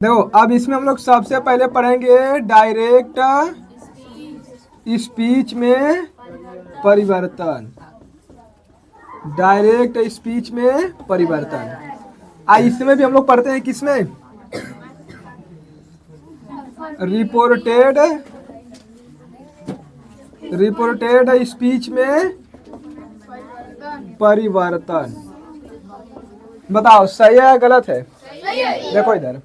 देखो अब इसमें हम लोग सबसे पहले पढ़ेंगे डायरेक्ट स्पीच में परिवर्तन। डायरेक्ट स्पीच में परिवर्तन इसमें भी हम लोग पढ़ते हैं किसमें, रिपोर्टेड स्पीच में परिवर्तन। बताओ सही है या गलत है? देखो इधर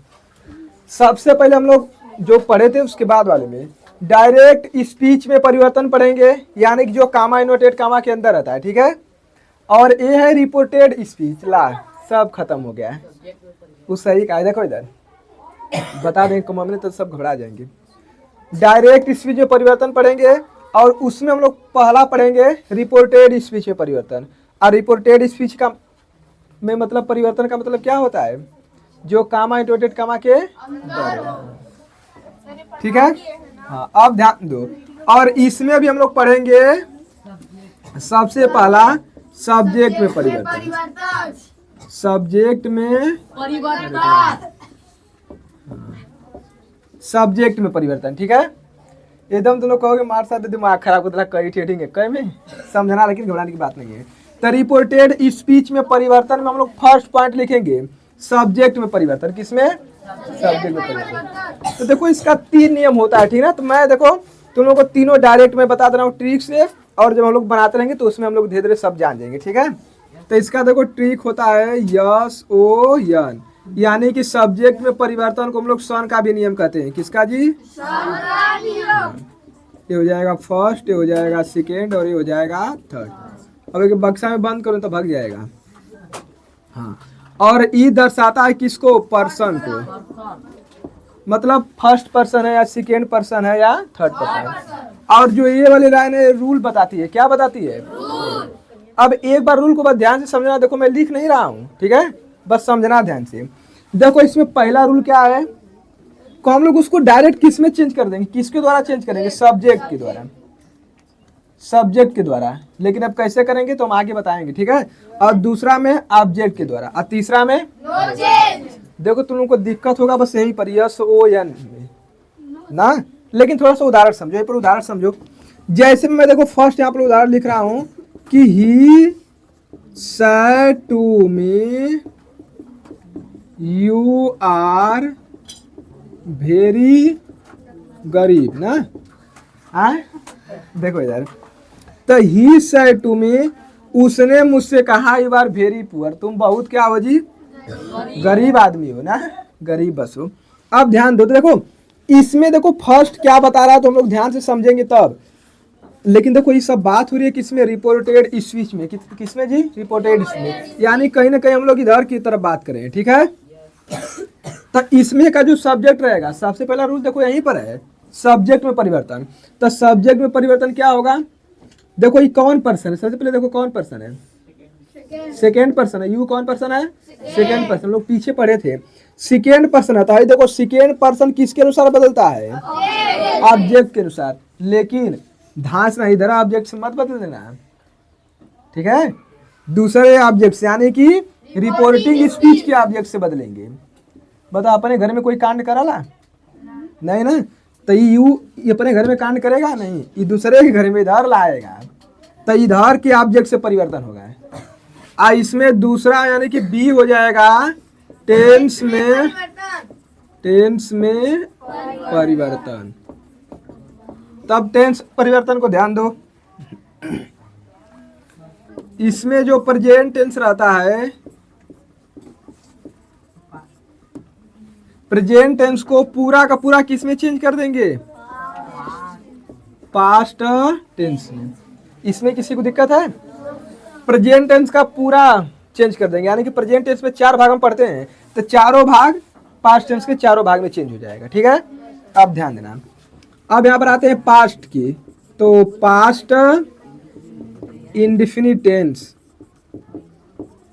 सबसे पहले हम लोग जो पढ़े थे उसके बाद वाले में डायरेक्ट स्पीच में परिवर्तन पढ़ेंगे, यानी कि जो कामा इनवर्टेड कामा के अंदर रहता है, ठीक है। और ये है रिपोर्टेड स्पीच। ला सब खत्म हो गया है, वो सही का है। देखो इधर बता देंगे कॉमा में तो सब घबरा जाएंगे। डायरेक्ट स्पीच में परिवर्तन पढ़ेंगे और उसमें हम लोग पहला पढ़ेंगे रिपोर्टेड स्पीच में परिवर्तन। और रिपोर्टेड स्पीच का में मतलब परिवर्तन का मतलब क्या होता है, जो कामा इंटोटेड कामा के अंदर, ठीक है। हाँ अब ध्यान दो, और इसमें भी हम लोग पढ़ेंगे सबसे पहला सब्जेक्ट में परिवर्तन। सब्जेक्ट में परिवर्तन, सब्जेक्ट में परिवर्तन, ठीक है। एकदम तुम लोग कहोगे मार साथ दिमाग खराब होता है, कई ठेठेंगे कई में समझना, लेकिन घबराने की बात नहीं है। तो रिपोर्टेड स्पीच में परिवर्तन में हम लोग फर्स्ट पॉइंट लिखेंगे सब्जेक्ट में परिवर्तन। किसमें? सब्जेक्ट में परिवर्तन। तो देखो इसका 3 नियम होता है, ठीक है ना। तो मैं देखो तुम लोगों को तीनों डायरेक्ट में बता दे रहा हूँ ट्रिक से, और जब हम लोग बनाते रहेंगे तो उसमें हम लोग धीरे धीरे सब जान जाएंगे, ठीक है। तो इसका देखो ट्रिक होता है SON, यानी कि सब्जेक्ट में परिवर्तन को हम लोग सन का भी नियम कहते हैं। किसका जी? ये हो जाएगा फर्स्ट, ये हो जाएगा सेकेंड, और ये हो जाएगा थर्ड। अब एक बक्सा में बंद करूँ तो भाग जाएगा। हाँ, और ई दर्शाता है किसको? पर्सन को, मतलब फर्स्ट पर्सन है या सेकेंड पर्सन है या थर्ड पर्सन। और जो ये वाली लाइन है रूल बताती है, क्या बताती है? अब एक बार रूल को बस ध्यान से समझना। देखो मैं लिख नहीं रहा हूँ, ठीक है, बस समझना ध्यान से। देखो इसमें पहला रूल क्या है, को हम लोग उसको डायरेक्ट किस में चेंज कर देंगे? किसके द्वारा चेंज करेंगे? सब्जेक्ट के द्वारा, सब्जेक्ट के द्वारा। लेकिन अब कैसे करेंगे तो हम आगे बताएंगे, ठीक है। और दूसरा में ऑब्जेक्ट के द्वारा, और तीसरा में नो चेंज। देखो तुम लोगों को दिक्कत होगा बस यही पर SON ना, लेकिन थोड़ा सा उदाहरण समझो, पर उदाहरण समझो। जैसे मैं देखो फर्स्ट यहाँ पर उदाहरण लिख रहा हूं कि he said to me you are very गरीब ना। देखो इधर, तो ही सेड टू मी, उसने मुझसे कहा यू आर वेरी पुअर, तुम बहुत क्या हो जी? गरीब आदमी हो ना, गरीब बस हो। अब ध्यान दो, तो देखो इसमें देखो फर्स्ट क्या बता रहा है तो हम लोग ध्यान से समझेंगे तब। लेकिन देखो ये सब बात हो रही है किसमें? रिपोर्टेड स्पीच में। किसमें जी? रिपोर्टेड स्पीच, यानी कहीं ना कहीं हम लोग इधर की तरफ बात करें, ठीक है। तो इसमें का जो सब्जेक्ट रहेगा, सबसे पहला रूल देखो यहीं पर है, सब्जेक्ट में परिवर्तन। तो सब्जेक्ट में परिवर्तन क्या होगा? देखो ये कौन पर्सन है? सबसे पहले देखो कौन पर्सन है? सेकेंड पर्सन है। यू कौन पर्सन है? Second person. लोग पीछे पढ़े थे, सेकेंड पर्सन आता है। देखो सेकेंड पर्सन किसके अनुसार बदलता है? ऑब्जेक्ट के अनुसार। लेकिन धांस नहीं धरा, ऑब्जेक्ट से मत बदल देना, ठीक है। दूसरे ऑब्जेक्ट से, यानी कि रिपोर्टिंग स्पीच के ऑब्जेक्ट से बदलेंगे। बताओ अपने घर में कोई कांड कराला? नहीं ना। तो ये अपने घर में कांड करेगा नहीं, ये दूसरे के घर में इधर लाएगा, तो इधर के ऑब्जेक्ट से परिवर्तन होगा। इसमें दूसरा यानी कि बी हो जाएगा टेंस में परिवर्तन। तब टेंस परिवर्तन को ध्यान दो। इसमें जो प्रेजेंट टेंस रहता है, प्रेजेंट टेंस को पूरा का पूरा किस में चेंज कर देंगे? पास्ट टेंस में। इसमें किसी को दिक्कत है? प्रेजेंट टेंस का पूरा चेंज कर देंगे, यानी कि प्रेजेंट टेंस में 4 भाग हम पढ़ते हैं, तो चारों भाग पास्ट टेंस के चारों भाग में चेंज हो जाएगा, ठीक है। अब ध्यान देना। अब यहाँ पर आते हैं पास्ट की, तो past indefinite tense,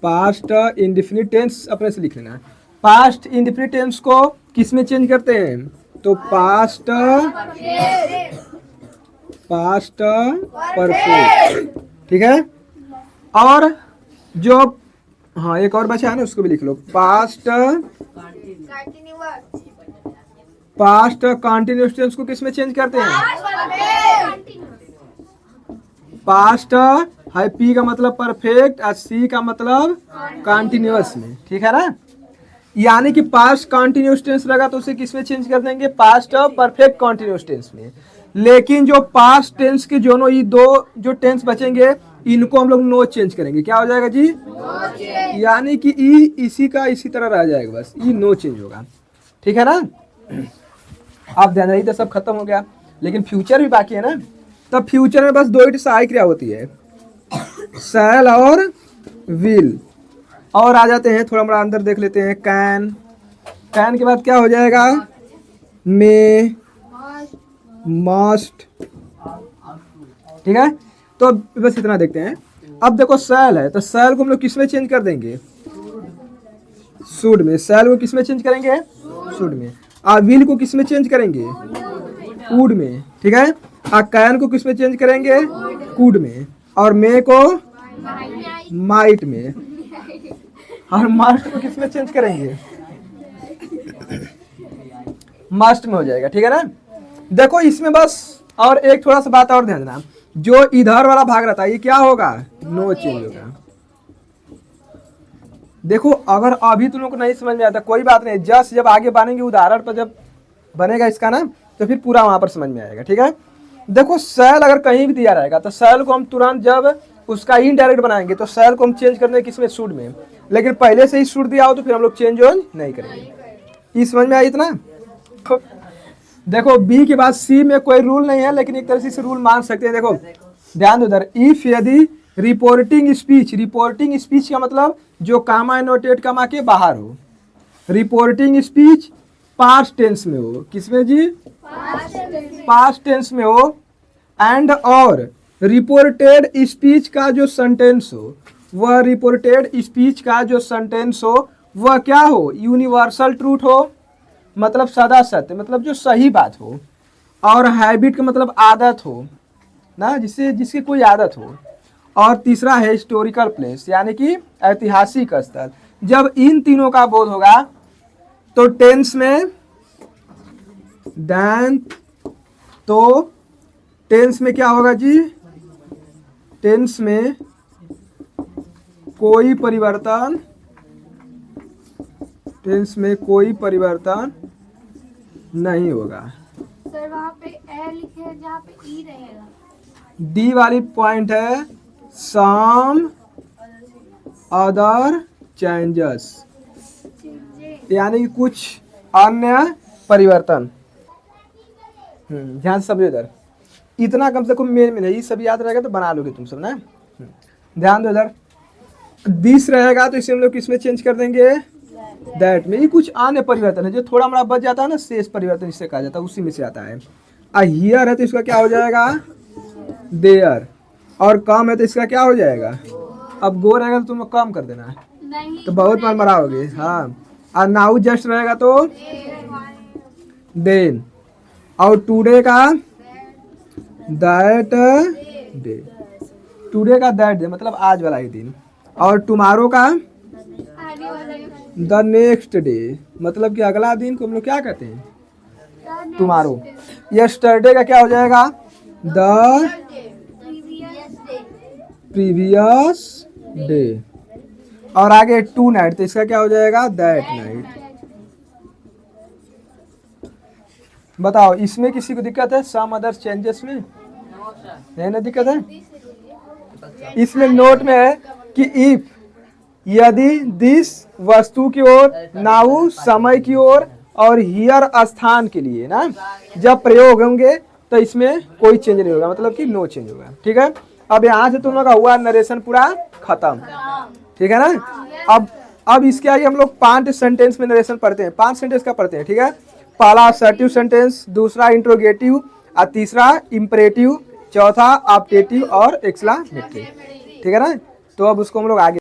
past indefinite tense अपने से लिख लेना। पास्ट इंडेफिनिट टेंस को किस में चेंज करते हैं? तो पास्ट परफेक्ट, ठीक है। और जो हाँ एक और बचा है ना, उसको भी लिख लो, पास्ट पास्ट कंटिन्यूअस टेंस को किस में चेंज करते हैं? पास्ट है, पी का मतलब परफेक्ट और सी का मतलब कंटिन्यूअस में, ठीक है ना। यानी कि पास्ट कंटिन्यूअस टेंस लगा तो उसे किस में चेंज कर देंगे? पास्ट परफेक्ट कंटिन्यूअस टेंस में। लेकिन जो पास्ट टेंस के दोनों ये दो जो टेंस बचेंगे इनको हम लोग नो चेंज करेंगे। क्या हो जाएगा जी? यानी कि ई इसी का इसी तरह रह जाएगा, बस ई नो चेंज होगा, ठीक है ना। आप ध्यान रही तो सब खत्म हो गया, लेकिन फ्यूचर भी बाकी है ना। तब फ्यूचर में बस दो ही सहायक क्रिया होती है, शैल और विल। और आ जाते हैं थोड़ा बड़ा अंदर देख लेते हैं। कैन, कैन के बाद क्या हो जाएगा? मे, मस्ट, ठीक है। तो बस इतना देखते हैं। अब देखो शैल है, तो शैल को हम लोग किस में चेंज कर देंगे? शुड में। शैल को किस में चेंज करेंगे? शुड में। और विल को किस में चेंज करेंगे? वुड में, ठीक है। और कैन को किस में चेंज करेंगे? कुड में। और मे को माइट में। और मस्ट को किस में चेंज करेंगे? मस्ट में हो जाएगा, ठीक है ना। देखो इसमें बस और एक थोड़ा सा बात और ध्यान देना, जो इधर वाला भाग रहता है ये क्या होगा? नो चेंज होगा। देखो अगर अभी तुम लोग को नहीं समझ में आता कोई बात नहीं, जस्ट जब आगे बनेंगे उदाहरण पर जब बनेगा इसका ना तो फिर पूरा वहां पर समझ में आएगा, ठीक है। देखो शैल अगर कहीं भी दिया रहेगा तो शैल को हम तुरंत जब उसका इनडायरेक्ट बनाएंगे तो शैल को हम चेंज कर देंगे किसमें? शुड में। लेकिन पहले से ही शुड दिया हो तो फिर हम लोग चेंज नहीं करेंगे। ये समझ में आई इतना? देखो बी के बाद सी में कोई रूल नहीं है, लेकिन एक तरह से इसे रूल मान सकते हैं। देखो ध्यान दो उधर, इफ यदि रिपोर्टिंग स्पीच, रिपोर्टिंग स्पीच का मतलब जो कामा एनोटेट कामा के बाहर हो, रिपोर्टिंग स्पीच पास्ट टेंस में हो, किसमें जी? पास्ट टेंस में हो। एंड और रिपोर्टेड स्पीच का जो सेंटेंस हो, वह रिपोर्टेड स्पीच का जो सेंटेंस हो वह क्या हो? यूनिवर्सल ट्रूथ हो, मतलब सदा सत्य, मतलब जो सही बात हो। और हैबिट का मतलब आदत हो ना, जिससे जिसकी कोई आदत हो। और तीसरा है हिस्टोरिकल प्लेस, यानी कि ऐतिहासिक स्थल। जब इन तीनों का बोध होगा तो टेंस में देन, तो टेंस में क्या होगा जी? टेंस में कोई परिवर्तन, टेंस में कोई परिवर्तन नहीं होगा। सर वहाँ पे ए लिखे है जहाँ पे ई रहेगा। डी वाली पॉइंट है सम अदर चेंजेस, यानी कि कुछ अन्य परिवर्तन। ध्यान से समझो इधर, इतना कम से कम मेन में नहीं, ये सब याद रहेगा तो बना लोगे तुम सब ना। ध्यान दो इधर, दिस रहेगा तो इसे हम लोग किसमें चेंज कर देंगे? दैट में। ये कुछ अन्य परिवर्तन है, जो थोड़ा बड़ा बच जाता है ना, शेष परिवर्तन जिससे कहा जाता है, उसी में से आता है। हियर है तो इसका क्या हो जाएगा? देयर। और कम है तो इसका क्या हो जाएगा? अब गो रहेगा तो तुम लोग कम कर देना है तो बहुत मार मराओगे। हाँ, और नाउ जस्ट रहेगा तो देन। और टुडे का दैट डे, टुडे का दैट डे मतलब आज वाला ही दिन। और टुमारो का द नेक्स्ट डे, मतलब कि अगला दिन को हम लोग क्या कहते हैं? टुमारो। यस्टरडे का क्या हो जाएगा? The previous day. और आगे टू नाइट तो इसका क्या हो जाएगा? That night. बताओ इसमें किसी को दिक्कत है? सम अदर चेंजेस में नहीं ना दिक्कत है? इसमें नोट में है कि इफ यदि दिस वस्तु की ओर, नाउ समय की ओर, और हियर स्थान के लिए ना जब प्रयोग होंगे तो इसमें कोई चेंज नहीं होगा, मतलब कि नो चेंज होगा, ठीक है। अब यहाँ से तुम लोग का हुआ नरेशन पूरा खत्म, ठीक है ना। अब इसके आगे हम लोग 5 सेंटेंस में नरेशन पढ़ते हैं, 5 सेंटेंस का पढ़ते हैं, ठीक है। पहला असर्टिव सेंटेंस, दूसरा इंट्रोगेटिव, और तीसरा इंपरेटिव, चौथा ऑप्टेटिव और एक्सक्लेमेटरी, ठीक है ना। तो अब उसको हम लोग आगे